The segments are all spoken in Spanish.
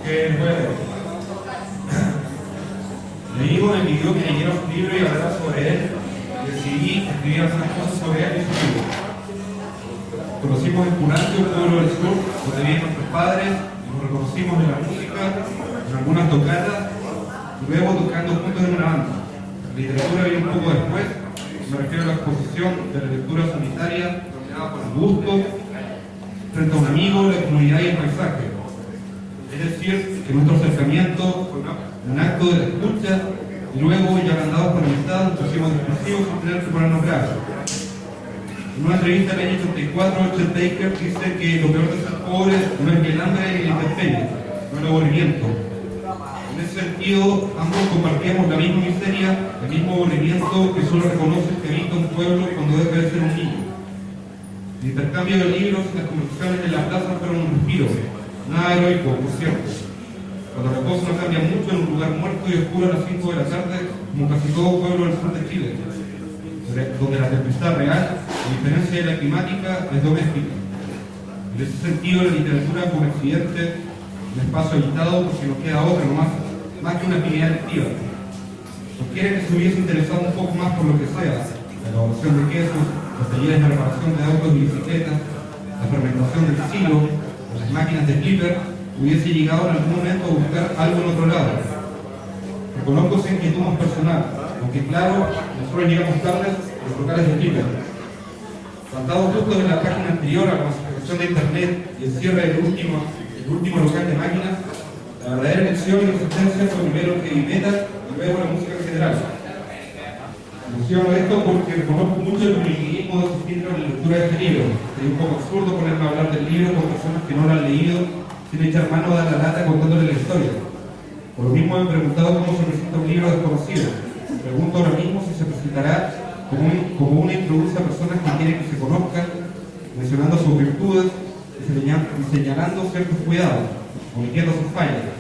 que bueno, leímos el video que me dieron un libro y hablar sobre él, y decidí escribir algunas cosas sobre él y su libro. Conocimos en Punante, un pueblo del sur, donde viven nuestros padres, y nos reconocimos en la música, en algunas tocadas, y luego tocando juntos en una banda. La literatura viene un poco después, me refiero a la exposición de la lectura sanitaria, dominada por el gusto, frente a un amigo, la comunidad y el paisaje. Es decir, que nuestro acercamiento fue un acto de la escucha y luego, ya agrandados por amistad, nos pusimos discursivos sin tener que ponernos graves. En una entrevista del año 84, Chet Baker dice que lo peor de ser pobre no es ni el hambre ni la intemperie, no el aburrimiento. En ese sentido, ambos compartíamos la misma miseria, el mismo aburrimiento que solo reconoce el que habita un pueblo cuando deja de ser un niño. El intercambio de libros y las conversaciones en la plaza fueron un respiro, nada heroico, por cierto. Cuando la cosa no cambia mucho en un lugar muerto y oscuro a las 5 de la tarde, como casi todo pueblo del sur de Chile, donde la tempestad real, a diferencia de la climática, es doméstica. En ese sentido, la literatura fue un accidente, un espacio habitado, porque nos queda otra, más que una actividad lectiva. Cualquiera que se hubiese interesado un poco más por lo que sea, la elaboración de quesos, los talleres de reparación de autos y bicicletas, la fermentación del silo, las máquinas de flipper, hubiese llegado en algún momento a buscar algo en otro lado. Reconozco esa inquietud más personal, aunque claro, nosotros llegamos tarde a los locales de flipper. Faltado justo en la página anterior a la masificación de internet y el cierre del último local de máquinas, la verdadera elección y resistencia fue primero el heavy metal y luego la música en general. Menciono esto porque reconozco mucho el privilegismo de asistir a la lectura de este libro. Sería un poco absurdo ponerme a hablar del libro con personas que no lo han leído sin echar mano a la lata contándole la historia. Por lo mismo me he preguntado cómo se presenta un libro desconocido. Me pregunto ahora mismo si se presentará como una introduce a personas que quieren que se conozcan, mencionando sus virtudes y señalando ciertos cuidados, omitiendo sus fallas.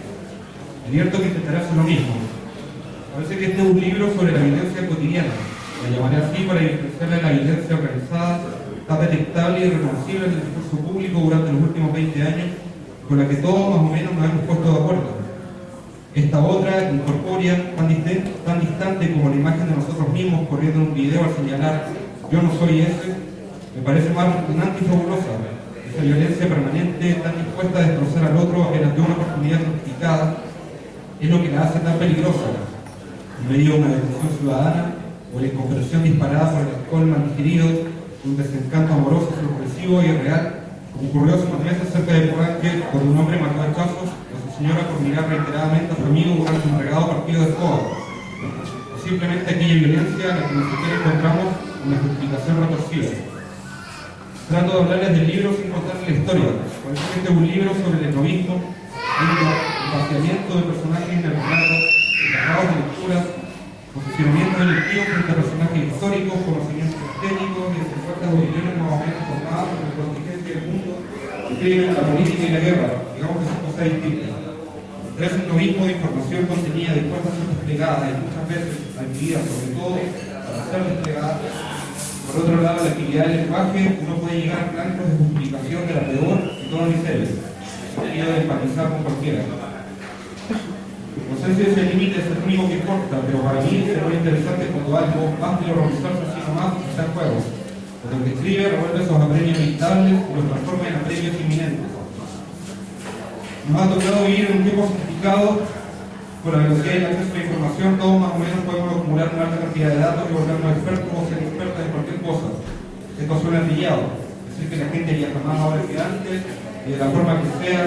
Advierto que intentará hacer lo mismo. Parece que este es un libro sobre la violencia cotidiana. La llamaré así para diferenciarla de la violencia organizada, tan detectable y reconocible en el discurso público durante los últimos 20 años, con la que todos más o menos nos hemos puesto de acuerdo. Esta otra, incorpórea, tan distante como la imagen de nosotros mismos corriendo en un video al señalar "yo no soy ese", me parece más repugnante y fabulosa. Esa violencia permanente, tan dispuesta a destrozar al otro apenas de una oportunidad justificada, es lo que la hace tan peligrosa. En medio de una detención ciudadana o la incomprensión disparada por el alcohol mal digerido, un desencanto amoroso, sorpresivo y irreal, como ocurrió hace unos meses cerca de Porranque, cuando un hombre mató a hachazos a su señora por mirar reiteradamente a su amigo durante un regado partido de escoba. O simplemente aquella violencia a la que ni siquiera encontramos una justificación retorcida. Trato de hablarles del libro sin contarles la historia. Parece que este es un libro sobre el etnovismo, el vaciamiento de personajes innervados, encargados de lectura, posicionamiento electivo frente a personajes históricos, conocimientos técnicos y fuertes opiniones más o menos formadas por la contingencia del mundo, la política y la guerra, digamos que son cosas distintas. Tras un novismo de información contenida dispuesta a ser desplegada y muchas veces adquirida sobre todo para ser desplegada. Por otro lado, la actividad del lenguaje, uno puede llegar a planos de justificación de la peor de todas las miserias, sentido de empatizar con cualquiera. No sé si ese límite es el único que importa, pero para mí es muy interesante cuando algo más de horrorizarse así nomás está en juego. Cuando el que escribe revuelve esos apremios inevitables y los transforma en apremios inminentes. Nos ha tocado vivir en un tiempo sofisticado, con la velocidad y el acceso a la información, todos más o menos podemos acumular una alta cantidad de datos y volvernos expertos o ser expertos en cualquier cosa. Esto suena trillado, es decir, que la gente viaja más ahora que antes, y de la forma que sea.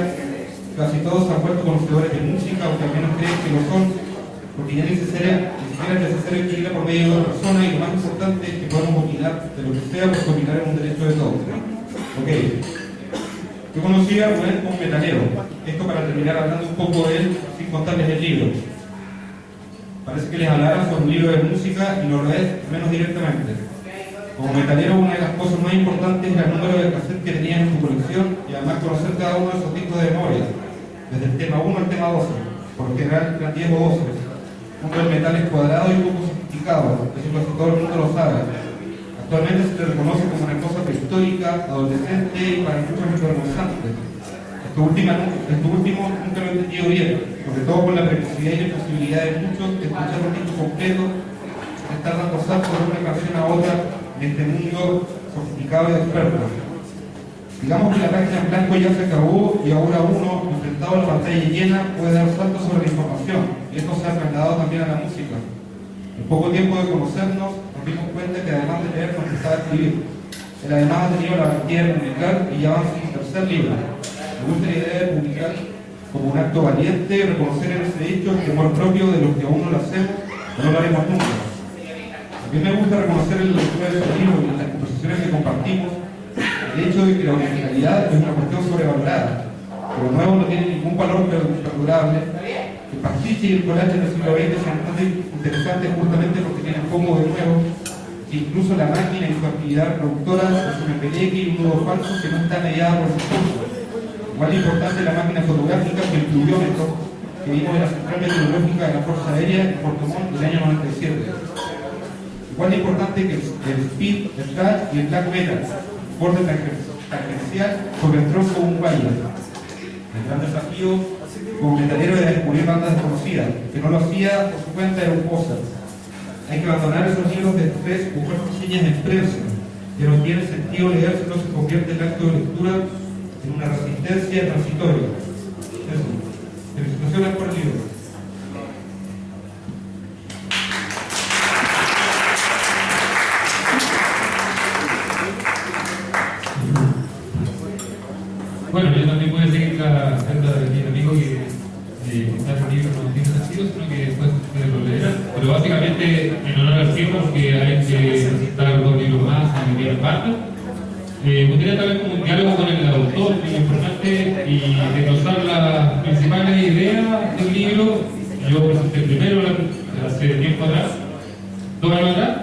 Casi todos se han vuelto conocedores de música, aunque al menos creen que lo son, porque ya ni siquiera es necesario escribirla por medio de una persona, y lo más importante es que podamos opinar de lo que sea, porque opinar es un derecho de todos. Ok. Yo conocí a Rubén como metalero. Esto para terminar hablando un poco de él, sin contarles el libro. Parece que les hablara sobre un libro de música y no lo es, menos directamente. Como metalero, una de las cosas más importantes era el número de cassettes que tenías en tu colección y además conocer cada uno de esos discos de memoria, desde el tema 1 al tema 12, por lo general eran 10 o 12. El mundo del metal es cuadrado y un poco sofisticado, eso casi todo el mundo lo sabe. Actualmente se le reconoce como una cosa prehistórica, adolescente y para muchos vergonzante. Esto último nunca lo he entendido bien, sobre todo por la precocidad y la imposibilidad de muchos de escuchar un disco completo, de estar dando saltos de una canción a otra en este mundo sofisticado y experto. Digamos que la página en blanco ya se acabó y ahora uno, enfrentado a la pantalla llena, puede dar saltos sobre la información, y esto se ha trasladado también a la música. En poco tiempo de conocernos, nos dimos cuenta que además de leer nos gustaba escribir. Él además ha tenido la valentía de publicar y ya va en su tercer libro. Me gusta la idea de publicar como un acto valiente, reconocer en ese hecho el temor propio de los que aún no lo hacemos o no lo haremos nunca. También me gusta reconocer en la lectura de esos libros y en las conversaciones que compartimos el hecho de que la originalidad es una cuestión sobrevalorada, que lo nuevo no tiene ningún valor perdurable. El pastiche y el collage del siglo XX son tan interesantes justamente porque tienen poco de nuevo, que incluso la máquina y su actividad productora es un embeleque y un nudo falso que no está mediada por sus cursos. Igual de importante la máquina fotográfica que el pluviómetro que vimos en la Central Meteorológica de la Fuerza Aérea en Puerto Montt del año 97. Igual de importante que el speed, el thrash y el black metal, borde tangencial sobre el tronco de un wire. El gran desafío como metalero era descubrir bandas desconocidas, que no lo hacía por su cuenta, era un poser. Hay que abandonar esos libros de estrés, buscar reseñas en prensa, que no tiene sentido leer si no se convierte el acto de lectura en una resistencia transitoria. Eso. Felicitaciones por el libro. Bueno, yo también voy a seguir la senda de mi amigo que está en el libro no tiene sentido, sino que después ustedes lo leerán. Pero básicamente, en honor al tiempo, porque hay que dar 2 libros más en el día parte, podría tal vez como un diálogo con el autor, muy importante, y desglosar las principales ideas del libro. Yo presenté primero hace tiempo atrás, 2 años atrás,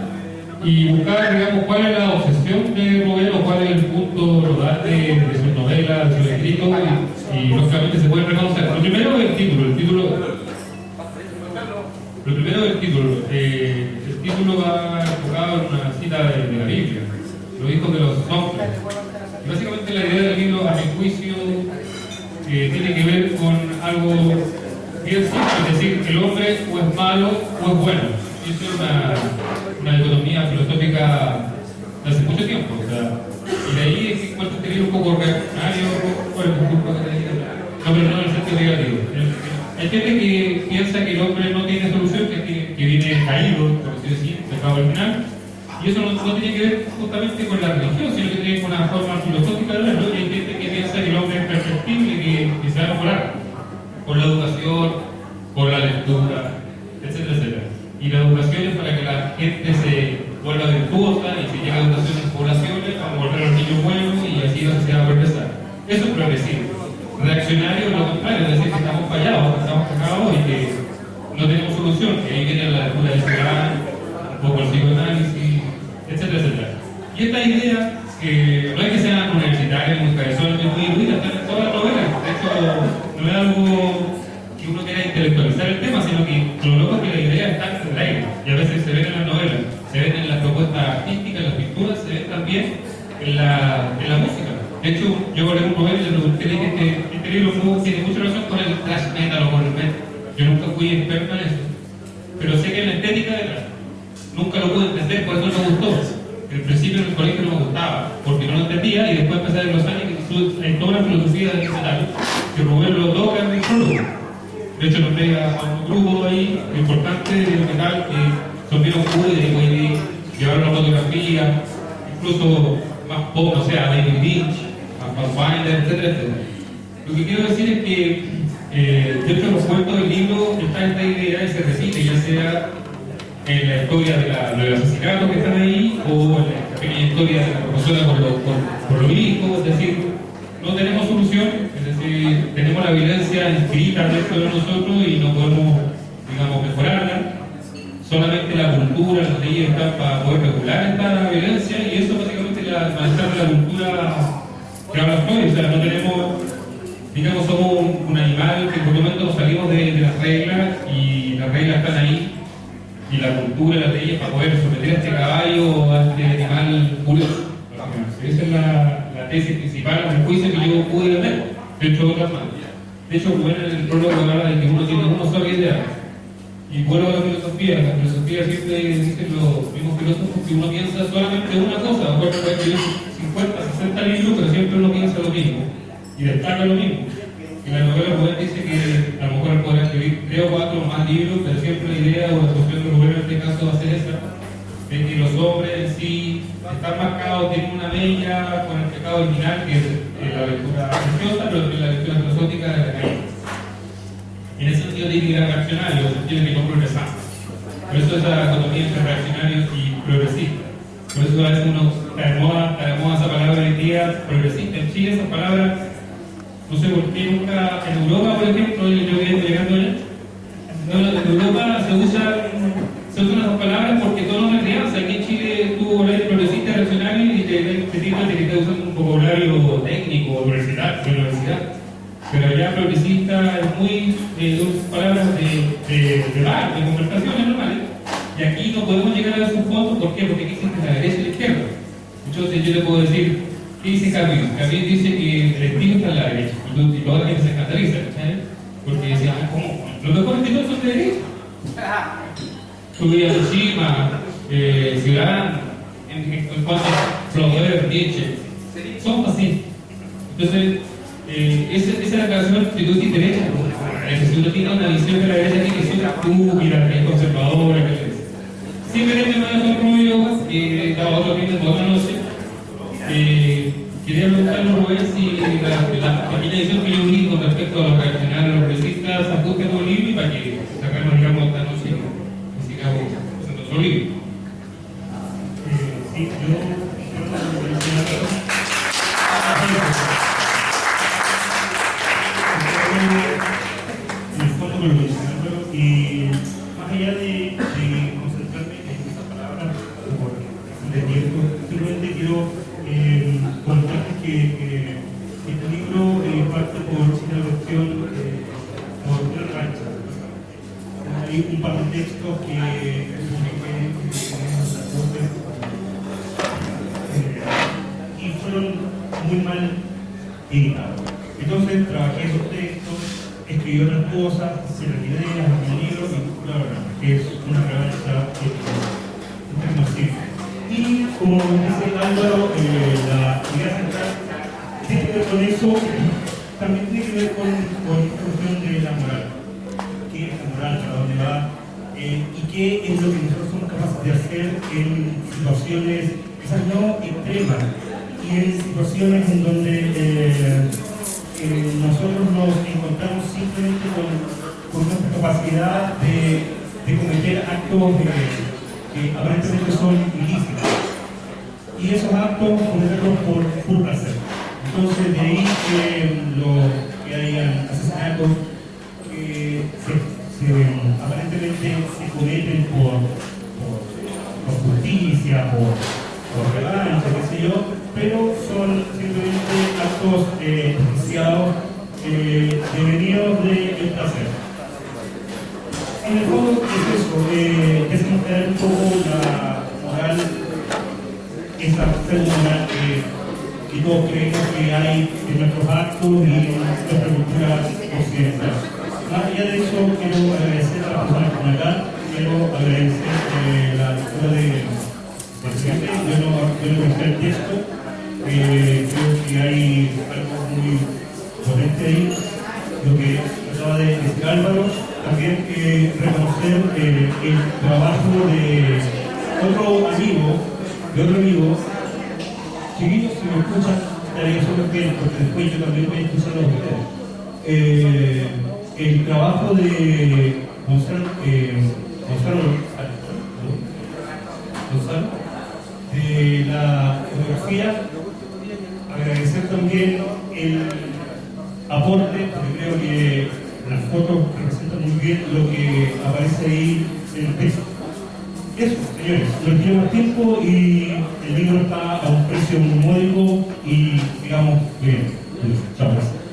y buscar, digamos, cuál es la obsesión de Rubén o cuál es el punto nodal de sus novelas, de sus escritos, y lógicamente se puede reconocer. Lo primero es el título. El título va enfocado en una cita de la Biblia, los hijos de los hombres. Y básicamente la idea del libro, a mi juicio, tiene que ver con algo bien simple, es decir, el hombre o es malo o es bueno. Y eso es una dicotomía filosófica de hace mucho tiempo. O sea, y de ahí es que encuentro este libro un poco reaccionario, no, pero no en el sentido negativo. Hay gente que piensa que el hombre no tiene solución, que viene caído, por así decir, dejado al final. Y eso no tiene que ver justamente con la religión, sino que tiene que ver con una forma filosófica de verlo. Y hay gente que piensa que el hombre es perfectible, que se va a mejorar por la educación, por la lectura, etcétera, etcétera. Y la educación es para que la gente se vuelva virtuosa, y si llega a educación en poblaciones, vamos a volver a los niños buenos y así la sociedad va a progresar. Eso es progresivo. Reaccionario es lo contrario, es decir, que estamos fallados, que estamos cagados y que no tenemos solución, que ahí viene la lectura de Ciudad, un poco el psicoanálisis, etcétera, etcétera. Y esta idea, que no es que sea universitaria, ni cabezón, ni muy erudita, está en todas las novelas. De hecho, no es algo que uno quiera intelectualizar el tema, sino que lo loco es que la idea está en el aire, y a veces se ven en las novelas, se ven en las propuestas artísticas, en las pinturas, se ven también en la música. De hecho, yo leí un novela y le pregunté que este libro tiene mucha relación con el thrash metal o con el metal. Yo nunca fui experto en eso, pero sé que en la estética detrás. Nunca lo pude entender, por eso no me gustó. En principio en el colegio no me gustaba, porque no lo entendía, y después empecé a desglosar y hay toda una filosofía del metal que Rubén lo toca en el prólogo. De hecho, nos pega a un grupo ahí importante del metal que son bien oscuros y pueden llevar una fotografía, incluso más pop, o sea, David Lynch, a Pathfinder, etcétera, etcétera. Lo que quiero decir es que dentro de los cuentos del libro está esta idea y se repite, ya sea en la historia de los asesinatos que están ahí o en la pequeña historia de la profesora por los hijos, es decir, no tenemos solución, es decir, tenemos la violencia inscrita dentro de nosotros y no podemos, digamos, mejorarla. Solamente la cultura, las leyes están para poder regular esta violencia, y eso básicamente es la malestar de la cultura que habla Freud. O sea, no tenemos, digamos, somos un animal que por lo menos salimos de las reglas, y las reglas están ahí, y la cultura, las leyes para poder someter a este caballo o a este animal curioso. Esa es la tesis principal, el juicio que yo pude ver. dentro de otras más. De hecho, Rubén en el prólogo habla de que uno tiene una sola idea. Y vuelvo a la filosofía siempre dicen los mismos filósofos que uno piensa solamente una cosa, a lo mejor puede escribir 50, 60 libros, pero siempre uno piensa lo mismo y destaca lo mismo. Y la novela Rubén dice que a lo mejor podrá escribir 3 o 4 más libros, pero siempre la idea o la solución de Rubén en este caso va a ser esa, de que los hombres en sí están marcados, tienen una mella con el pecado original, que es la lectura religiosa, pero también la lectura filosófica de la caída. En ese sentido tiene que ir a reaccionario, en el sentido de que no progresamos. Por eso esa dicotomía entre reaccionarios y progresistas. Por eso a veces uno está de moda esa palabra hoy día, progresista. En Chile esa palabra, no sé por qué nunca, en Europa por ejemplo, yo voy llegando allá, en Europa se usan esas palabras porque toda una crianza. Aquí en Chile tú hablas de progresista, reaccionario y te tiran de que estás usando un vocabulario técnico, universidad. Pero allá progresista es muy palabras de bar, de conversaciones normales. Y aquí no podemos llegar a esos puntos. ¿Por qué? Porque aquí existe la derecha y la izquierda. Entonces yo le puedo decir, ¿qué dice Camilo? Camilo dice que el estilo está en la derecha. Y toda la gente se escandaliza, ¿sabes? Porque decía, ¿cómo? Los mejores estilos son de derecha. Subía Tsushima, Ciudadano, en cuanto a Flaubert, Nietzsche, son así. Entonces, esa declaración, si tú dices derecha, si uno tiene una visión de la derecha, tiene que ser estúpida, que es conservadora, que simplemente me voy a hacer un rubio, que estaba otro fin de toda la noche. Quería preguntarle a Rubén si la pequeña edición que yo vi con respecto a los reaccionarios, a los progresistas, ajuste todo el libro y para que sacarnos, digamos, esta noche y sigamos haciendo otro libro. Sí, yo y más allá de concentrarme en esa palabra de tiempo, simplemente quiero contarles que este libro parte por una versión por una rancha. Hay un par de textos que y fueron muy mal editados. Entonces trabajé esos textos, escribí otras cosas, se retiré el libro y la verdad que es una revancha reconocible. Y como dice Álvaro, la idea central tiene que ver con eso, también tiene que ver con la cuestión de la moral. ¿Qué es la moral? ¿Para dónde va? Y qué es lo que nosotros somos capaces de hacer en situaciones, quizás no extremas, y en situaciones en donde nosotros nos encontramos simplemente con nuestra capacidad de cometer actos que aparentemente son ilícitos. Y esos actos cometerlos por placer. Entonces de ahí que hayan asesinatos que aparentemente se cometen por justicia, por revancha, qué sé yo, pero son simplemente actos iniciados devenidos del placer. En el fondo es eso, desenmascarar un poco la moral, esa moral que todos creemos que hay en nuestros actos y en nuestra cultura occidental. Más allá de eso, quiero agradecer a las personas que están acá, quiero agradecer la lectura de yo no busqué el texto, creo que hay algo muy potente ahí, lo que acaba de decir Álvaro, también reconocer el trabajo de otro amigo, chiquillos, si me escuchan, estaría súper bien, porque después yo también voy a escuchar a ustedes. El trabajo de Gonzalo, de la fotografía, agradecer también el aporte, porque creo que las fotos representan muy bien lo que aparece ahí en el texto. Eso, señores, no quiero más tiempo y el libro está a un precio muy módico y digamos bien. Chao, gracias.